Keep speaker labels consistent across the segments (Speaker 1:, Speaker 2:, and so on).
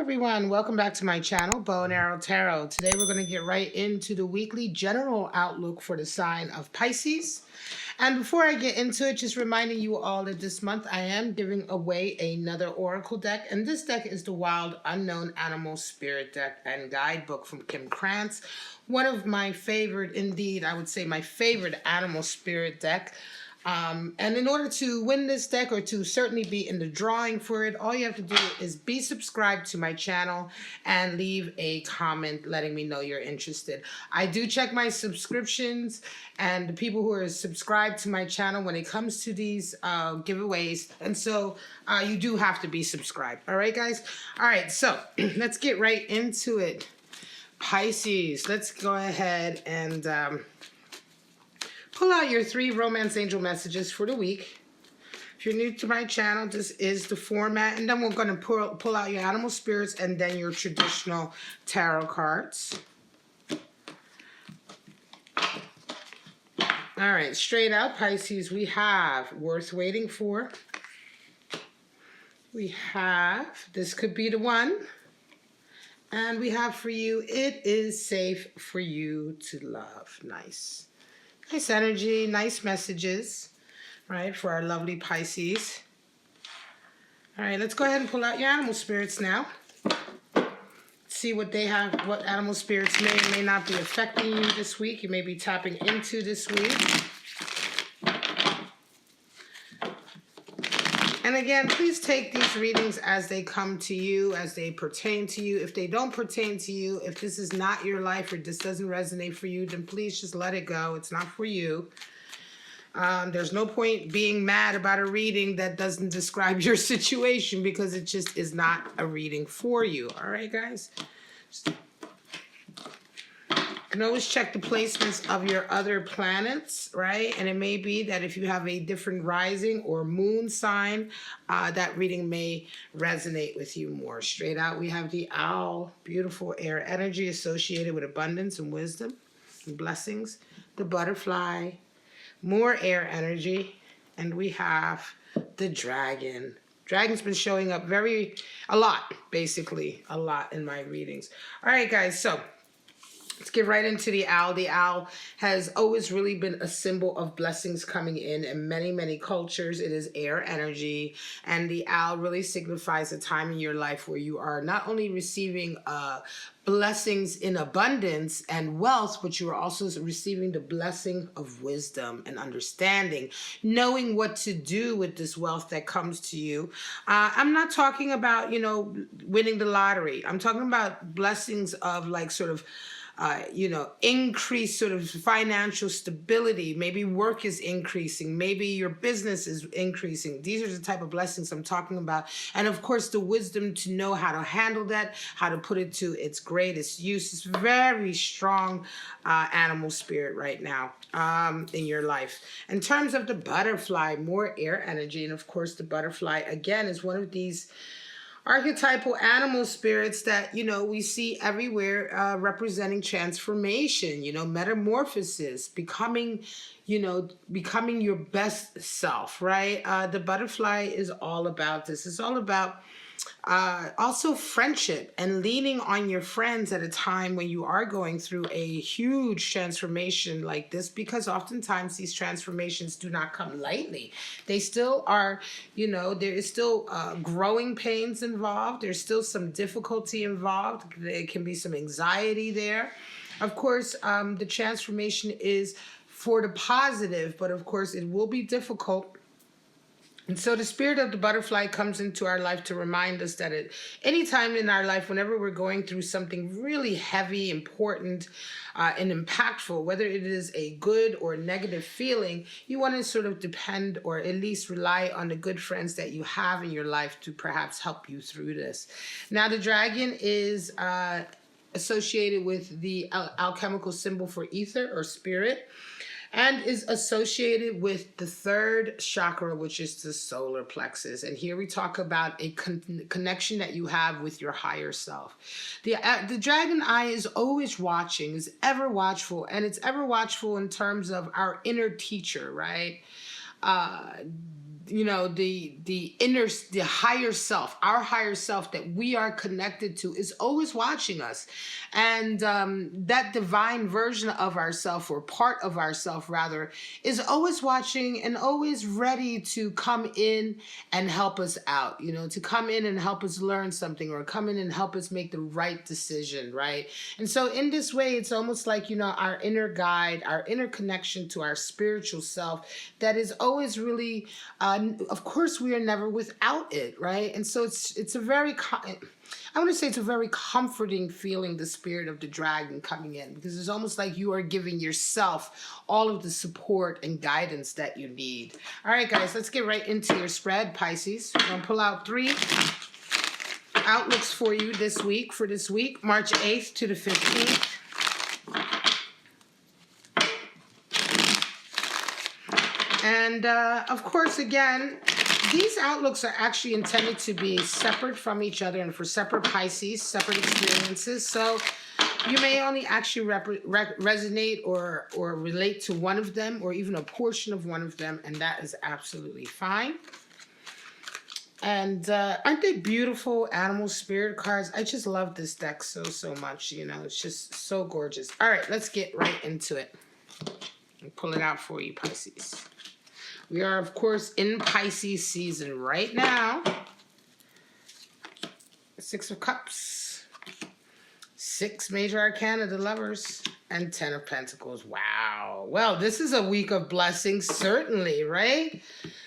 Speaker 1: everyone, welcome back to my channel, Bow and Arrow Tarot. Today we're going to get right into the weekly general outlook for the sign of Pisces. And before I get into it, just reminding you all that this month I am giving away another oracle deck. And this deck is the Wild Unknown Animal Spirit Deck and Guidebook from Kim Krantz. One of my favorite, indeed, I would say my favorite animal spirit deck. And in order to win this deck or to certainly be in the drawing for it, all you have to do is be subscribed to my channel and leave a comment letting me know you're interested. I do check my subscriptions and the people who are subscribed to my channel when it comes to these giveaways. And so you do have to be subscribed. All right, guys? All right, so let's get right into it. Pisces, let's go ahead and pull out your 3 romance angel messages for the week. If you're new to my channel, this is the format. And then we're going to pull out your animal spirits and then your traditional tarot cards. All right, straight out, Pisces, we have Worth Waiting For. We have This Could Be the One. And we have for you, It Is Safe For You to Love. Nice. Nice energy, nice messages, right, for our lovely Pisces. All right, let's go ahead and pull out your animal spirits now. See what they have, what animal spirits may or may not be affecting you this week. You may be tapping into this week. And again, please take these readings as they come to you, as they pertain to you. If they don't pertain to you, if this is not your life or this doesn't resonate for you, then please just let it go. It's not for you. There's no point being mad about a reading that doesn't describe your situation because it just is not a reading for you. All right, guys? You can always check the placements of your other planets, right? And it may be that if you have a different rising or moon sign, that reading may resonate with you more. Straight out, we have the owl, beautiful air energy associated with abundance and wisdom and blessings. The butterfly, more air energy. And we have the dragon. Dragon's been showing up a lot, basically, a lot in my readings. All right, guys, so let's get right into the owl. The owl has always really been a symbol of blessings coming in many, many cultures. It is air energy, and the owl really signifies a time in your life where you are not only receiving blessings in abundance and wealth, but you are also receiving the blessing of wisdom and understanding, knowing what to do with this wealth that comes to you. I'm not talking about, winning the lottery. I'm talking about blessings of like sort of increased sort of financial stability. Maybe work is increasing. Maybe your business is increasing. These are the type of blessings I'm talking about. And of course, the wisdom to know how to handle that, how to put it to its greatest use. It's very strong animal spirit right now in your life. In terms of the butterfly, more air energy. And of course, the butterfly, again, is one of these archetypal animal spirits that, we see everywhere representing transformation, metamorphosis, becoming your best self, right? The butterfly is all about this. It's all about also friendship and leaning on your friends at a time when you are going through a huge transformation like this, because oftentimes these transformations do not come lightly. They still are, there is still growing pains involved. There's still some difficulty involved. There can be some anxiety there. Of course, the transformation is for the positive, but of course it will be difficult. And so the spirit of the butterfly comes into our life to remind us that at any time in our life, whenever we're going through something really heavy, important, and impactful, whether it is a good or negative feeling, you want to sort of depend or at least rely on the good friends that you have in your life to perhaps help you through this. Now, the dragon is associated with the alchemical symbol for ether or spirit, and is associated with the 3rd chakra, which is the solar plexus. And here we talk about a connection that you have with your higher self. The dragon eye is always watching, is ever watchful, and it's ever watchful in terms of our inner teacher, right? the higher self, our higher self that we are connected to, is always watching us. And that divine version of ourself, or part of ourself rather, is always watching and always ready to come in and help us out, to come in and help us learn something, or come in and help us make the right decision, right? And so in this way, it's almost like, our inner guide, our inner connection to our spiritual self, that is always really, of course, we are never without it, right? And so it's a very, I want to say it's a very comforting feeling, the spirit of the dragon coming in, because it's almost like you are giving yourself all of the support and guidance that you need. All right, guys, let's get right into your spread, Pisces. I'm going to pull out 3 outlooks for you this week, March 8th to the 15th. And of course, again, these outlooks are actually intended to be separate from each other and for separate Pisces, separate experiences. So you may only actually resonate or relate to one of them, or even a portion of one of them, and that is absolutely fine. And aren't they beautiful animal spirit cards? I just love this deck so much. It's just so gorgeous. All right, let's get right into it. I'll pull it out for you, Pisces. We are, of course, in Pisces season right now. 6 of Cups, 6 major arcana, the Lovers, and 10 of Pentacles. Wow. Well, this is a week of blessings, certainly, right?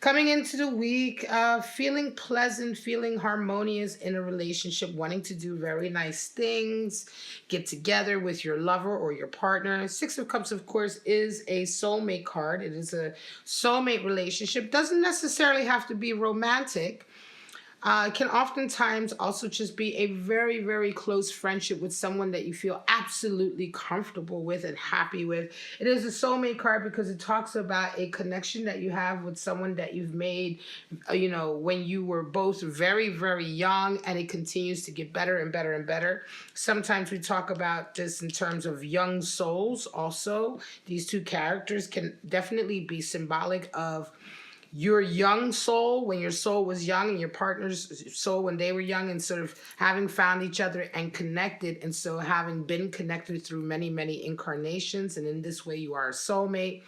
Speaker 1: Coming into the week, feeling pleasant, feeling harmonious in a relationship, wanting to do very nice things, get together with your lover or your partner. 6 of Cups, of course, is a soulmate card. It is a soulmate relationship. Doesn't necessarily have to be romantic. It can oftentimes also just be a very, very close friendship with someone that you feel absolutely comfortable with and happy with. It is a soulmate card because it talks about a connection that you have with someone that you've made, when you were both very, very young, and it continues to get better and better and better. Sometimes we talk about this in terms of young souls also. These 2 characters can definitely be symbolic of your young soul, when your soul was young, and your partner's soul when they were young, and sort of having found each other and connected, and so having been connected through many, many incarnations, and in this way you are a soulmate.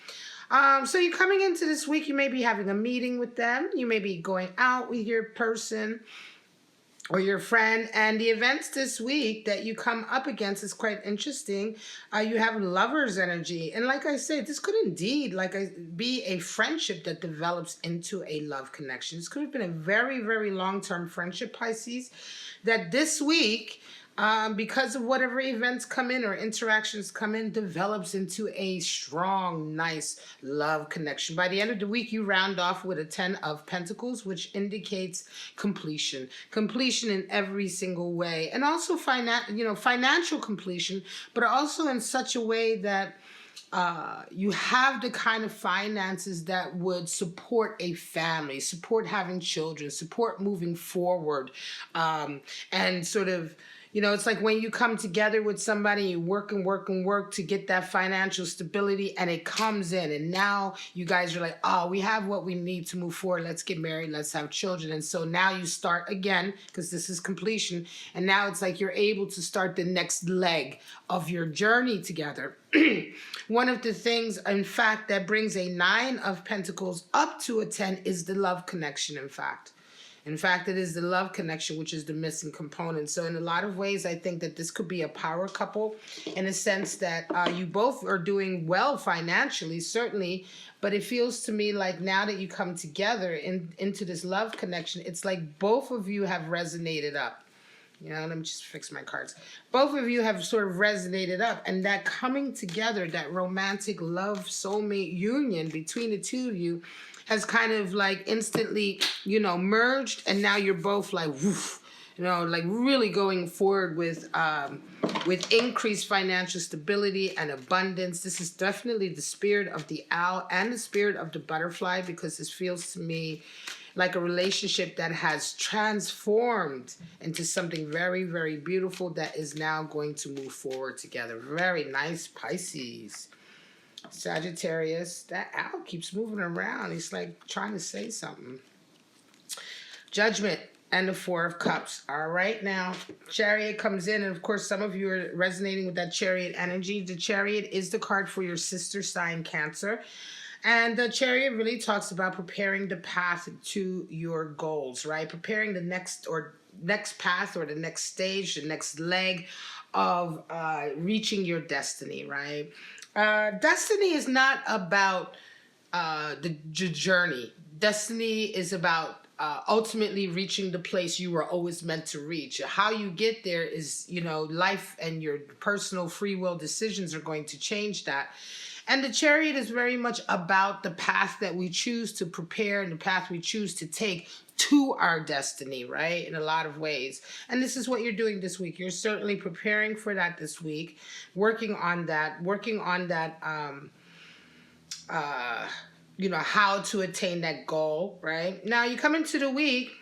Speaker 1: So you're coming into this week, you may be having a meeting with them, you may be going out with your person or your friend, and the events this week that you come up against is quite interesting. You have Lovers energy, and like I said, this could indeed be a friendship that develops into a love connection. This could have been a very, very long-term friendship, Pisces, that this week, because of whatever events come in or interactions come in, develops into a strong, nice love connection. By the end of the week, you round off with a 10 of Pentacles, which indicates completion in every single way, and also financial completion, but also in such a way that you have the kind of finances that would support a family, support having children, support moving forward, and sort of, it's like when you come together with somebody, you work and work and work to get that financial stability, and it comes in, and now you guys are like, oh, we have what we need to move forward. Let's get married. Let's have children. And so now you start again, because this is completion. And now it's like you're able to start the next leg of your journey together. One of the things, in fact, that brings a 9 of Pentacles up to a 10 is the love connection, in fact. In fact, it is the love connection, which is the missing component. So in a lot of ways, I think that this could be a power couple in a sense that you both are doing well financially, certainly. But it feels to me like now that you come together into this love connection, it's like both of you have resonated up. Let me just fix my cards. Both of you have sort of resonated up, and that coming together, that romantic love soulmate union between the 2 of you has kind of like instantly, merged, and now you're both like, woof, like really going forward with increased financial stability and abundance. This is definitely the spirit of the owl and the spirit of the butterfly, because this feels to me like a relationship that has transformed into something very, very beautiful that is now going to move forward together. Very nice, Pisces. Sagittarius. That owl keeps moving around. He's like trying to say something. Judgment and the Four of Cups. All right, now Chariot comes in, and of course some of you are resonating with that Chariot energy. The Chariot is the card for your sister sign, Cancer. And the Chariot really talks about preparing the path to your goals, right? Preparing the next path, or the next stage, the next leg of reaching your destiny, right? Destiny is not about the journey. Destiny is about ultimately reaching the place you were always meant to reach. How you get there is, life and your personal free will decisions are going to change that. And the Chariot is very much about the path that we choose to prepare and the path we choose to take to our destiny, right? In a lot of ways. And this is what you're doing this week. You're certainly preparing for that this week, working on that, how to attain that goal, right? Now you come into the week,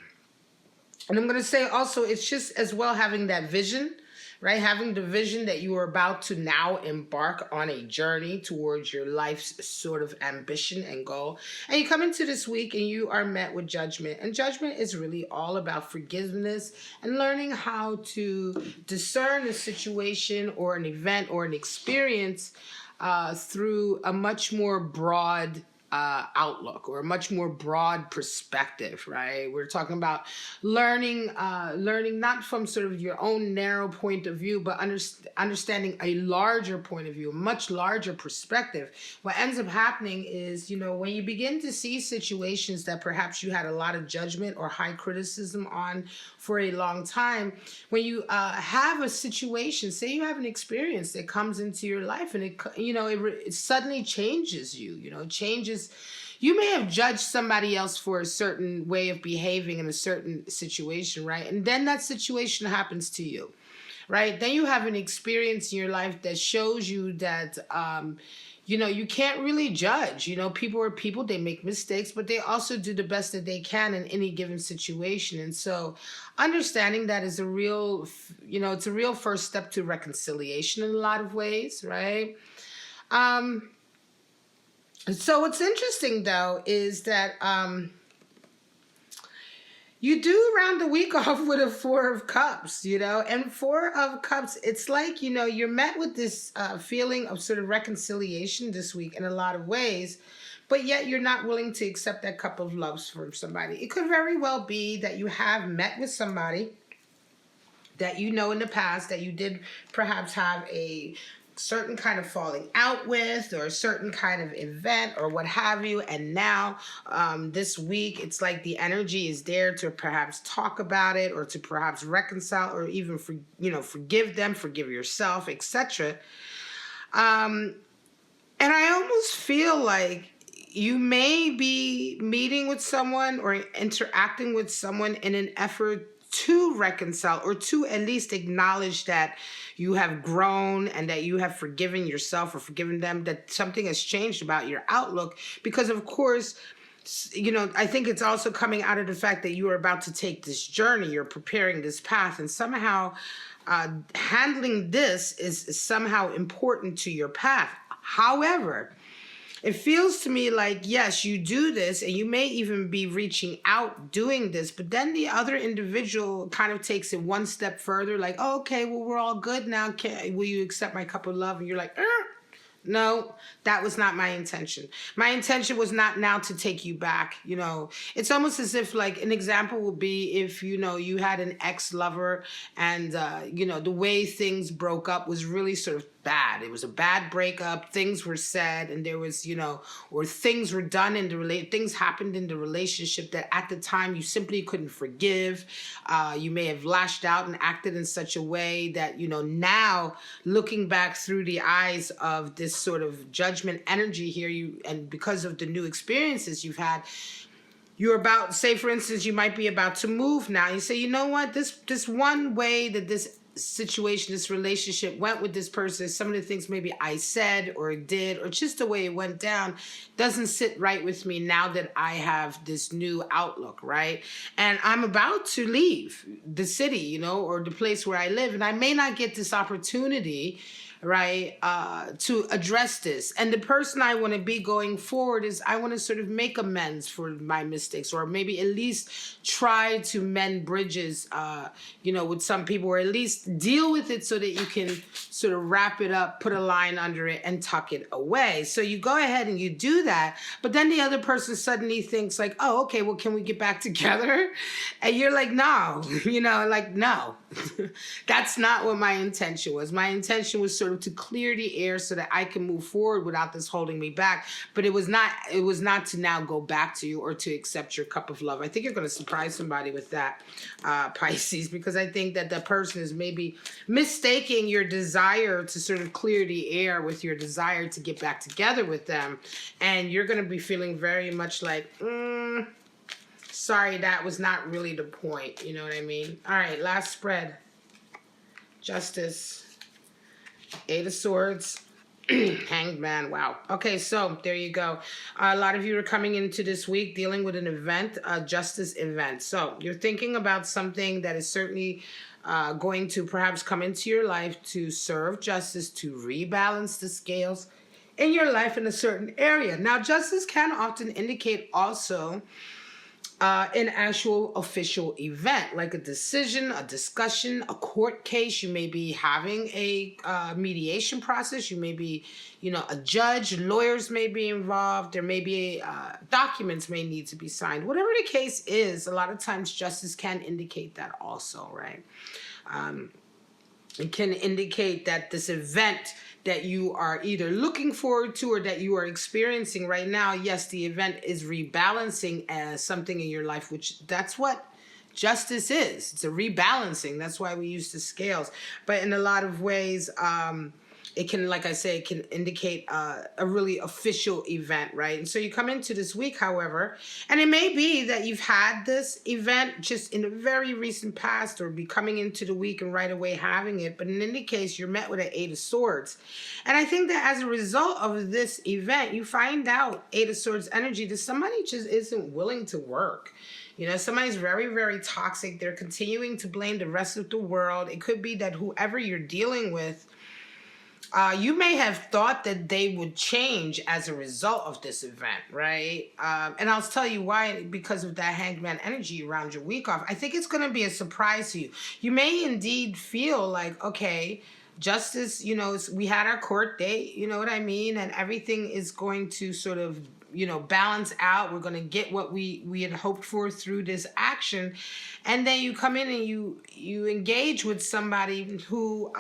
Speaker 1: and I'm going to say also, it's just as well having that vision, right? Having the vision that you are about to now embark on a journey towards your life's sort of ambition and goal. And you come into this week and you are met with judgment. And judgment is really all about forgiveness and learning how to discern a situation or an event or an experience through a much more broad outlook, or a much more broad perspective, right? We're talking about learning not from sort of your own narrow point of view, but understanding a larger point of view, a much larger perspective. What ends up happening is, when you begin to see situations that perhaps you had a lot of judgment or high criticism on for a long time, when you have a situation, say you have an experience that comes into your life, and it suddenly changes you, changes. You may have judged somebody else for a certain way of behaving in a certain situation, right? And then that situation happens to you, right? Then you have an experience in your life that shows you that, you can't really judge. People are people, they make mistakes, but they also do the best that they can in any given situation. And so understanding that is it's a real first step to reconciliation in a lot of ways, right? So what's interesting, though, is that you do round the week off with a Four of Cups, and Four of Cups, it's like, you're met with this feeling of sort of reconciliation this week in a lot of ways, but yet you're not willing to accept that cup of love from somebody. It could very well be that you have met with somebody that in the past that you did perhaps have a certain kind of falling out with, or a certain kind of event or what have you, and now this week it's like the energy is there to perhaps talk about it, or to perhaps reconcile, or even forgive them, forgive yourself, etc. And I almost feel like you may be meeting with someone or interacting with someone in an effort to reconcile, or to at least acknowledge that you have grown and that you have forgiven yourself or forgiven them, that something has changed about your outlook. Because of course, I think it's also coming out of the fact that you are about to take this journey, you're preparing this path, and somehow handling this is somehow important to your path. However, it feels to me like, yes, you do this, and you may even be reaching out doing this, but then the other individual kind of takes it one step further, like, oh, okay, well, we're all good now. Will you accept my cup of love? And you're like, no, that was not my intention. My intention was not now to take you back. It's almost as if, like, an example would be if, you had an ex-lover, and, the way things broke up was really sort of bad. It was a bad breakup. Things were said, and there was, or things were done in things happened in the relationship that at the time you simply couldn't forgive. You may have lashed out and acted in such a way that, now looking back through the eyes of this sort of judgment energy here, and because of the new experiences you've had, you're about, say for instance, you might be about to move now. You say, you know what, this one way that this situation, this relationship went with this person, some of the things maybe I said or did, or just the way it went down, doesn't sit right with me now that I have this new outlook, right? And I'm about to leave the city, or the place where I live, and I may not get this opportunity right, to address this. And the person I want to be going forward is I want to sort of make amends for my mistakes, or maybe at least try to mend bridges, with some people, or at least deal with it so that you can sort of wrap it up, put a line under it, and tuck it away. So you go ahead and you do that, but then the other person suddenly thinks like, oh, okay, well, can we get back together? And you're like, no, no. That's not what my intention was. My intention was sort of to clear the air so that I can move forward without this holding me back. But it was not to now go back to you or to accept your cup of love. I think you're going to surprise somebody with that, Pisces, because I think that the person is maybe mistaking your desire to sort of clear the air with your desire to get back together with them. And you're going to be feeling very much like, sorry, that was not really the point. You know what I mean? All right, last spread. Justice. 8 of Swords. Hanged Man. Wow. Okay, so there you go. A lot of you are coming into this week dealing with an event, a justice event. So you're thinking about something that is certainly going to perhaps come into your life to serve justice, to rebalance the scales in your life in a certain area. Now, justice can often indicate also an actual official event, like a decision, a discussion, a court case. You may be having a mediation process. You may be, a judge. Lawyers may be involved. There may be documents may need to be signed. Whatever the case is, a lot of times justice can indicate that also, right? It can indicate that this event that you are either looking forward to or that you are experiencing right now, yes, the event is rebalancing as something in your life, which that's what justice is. It's a rebalancing. That's why we use the scales. But in a lot of ways, it can, like I say, it can indicate a really official event, right? And so you come into this week, however, and it may be that you've had this event just in the very recent past, or be coming into the week and right away having it. But in any case, you're met with an 8 of Swords. And I think that as a result of this event, you find out 8 of Swords energy that somebody just isn't willing to work. Somebody's very, very toxic. They're continuing to blame the rest of the world. It could be that whoever you're dealing with, you may have thought that they would change as a result of this event, right? And I'll tell you why, because of that Hanged Man energy around your week off. I think it's going to be a surprise to you. You may indeed feel like, okay, justice, we had our court date, you know what I mean? And everything is going to sort of, balance out. We're going to get what we had hoped for through this action. And then you come in and you engage with somebody who,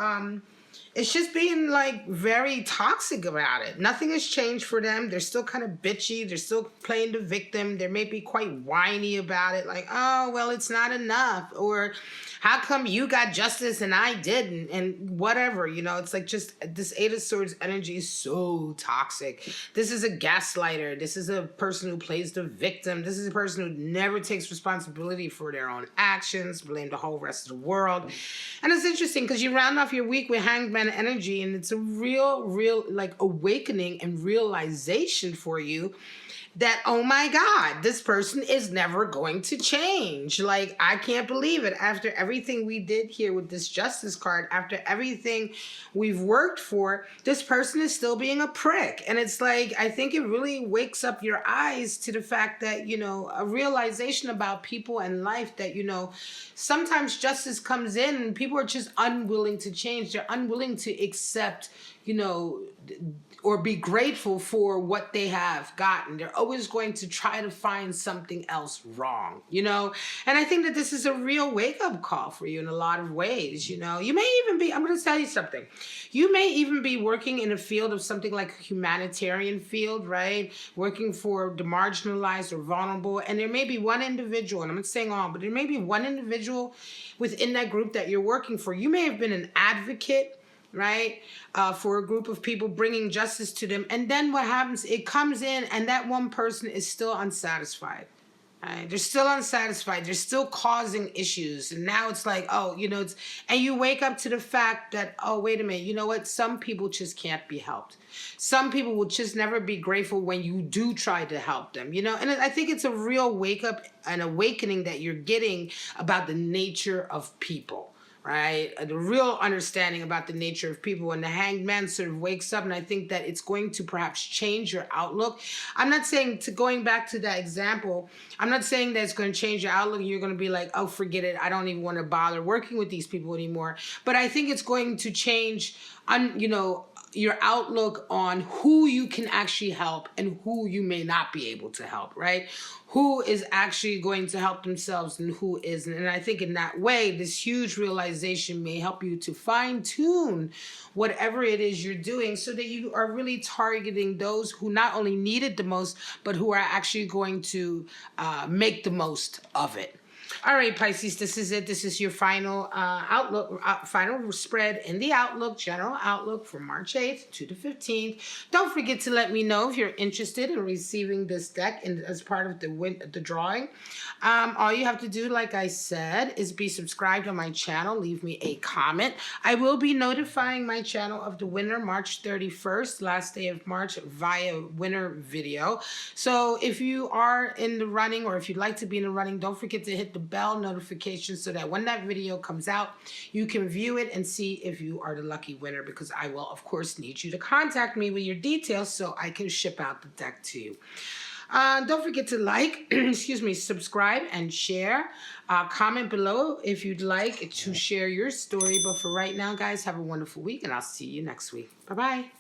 Speaker 1: it's just being like very toxic about it. Nothing has changed for them. They're still kind of bitchy. They're still playing the victim. They may be quite whiny about it. Like, oh, well, it's not enough. Or how come you got justice and I didn't? And whatever, it's like just this 8 of Swords energy is so toxic. This is a gaslighter. This is a person who plays the victim. This is a person who never takes responsibility for their own actions, blame the whole rest of the world. And it's interesting because you round off your week with Hanged Man energy, and it's a real like awakening and realization for you that, oh my God, this person is never going to change. Like, I can't believe it. After everything we did here with this Justice card, after everything we've worked for, this person is still being a prick. And it's like, I think it really wakes up your eyes to the fact that, a realization about people and life that, sometimes justice comes in and people are just unwilling to change. They're unwilling to accept, or be grateful for what they have gotten. They're always going to try to find something else wrong, And I think that this is a real wake-up call for you in a lot of ways, You may even be, I'm going to tell you something. You may even be working in a field of something like a humanitarian field, right? Working for the marginalized or vulnerable. And there may be one individual, and I'm not saying all, but there may be one individual within that group that you're working for. You may have been an advocate, right, for a group of people, bringing justice to them. And then what happens, it comes in and that one person is still unsatisfied. Right? They're still unsatisfied. They're still causing issues. And now it's like, oh, and you wake up to the fact that, oh, wait a minute, you know what? Some people just can't be helped. Some people will just never be grateful when you do try to help them, And I think it's a real wake up and awakening that you're getting about the nature of people. right? The real understanding about the nature of people. When the hanged man sort of wakes up, and I think that it's going to perhaps change your outlook. I'm not saying, to going back to that example, I'm not saying that it's going to change your outlook and you're going to be like, oh, forget it, I don't even want to bother working with these people anymore. But I think it's going to change, your outlook on who you can actually help and who you may not be able to help, right? Who is actually going to help themselves and who isn't. And I think in that way, this huge realization may help you to fine tune whatever it is you're doing so that you are really targeting those who not only need it the most, but who are actually going to make the most of it. All right, Pisces, this is it. This is your final outlook, final spread in the outlook, general outlook for March 8th to the 15th. Don't forget to let me know if you're interested in receiving this deck as part of the drawing. All you have to do, like I said, is be subscribed on my channel. Leave me a comment. I will be notifying my channel of the winner March 31st, last day of March, via winner video. So if you are in the running, or if you'd like to be in the running, don't forget to hit the bell notification so that when that video comes out, you can view it and see if you are the lucky winner, because I will, of course, need you to contact me with your details so I can ship out the deck to you. Don't forget to like, subscribe and share. Comment below if you'd like to share your story. But for right now, guys, have a wonderful week, and I'll see you next week. Bye-bye.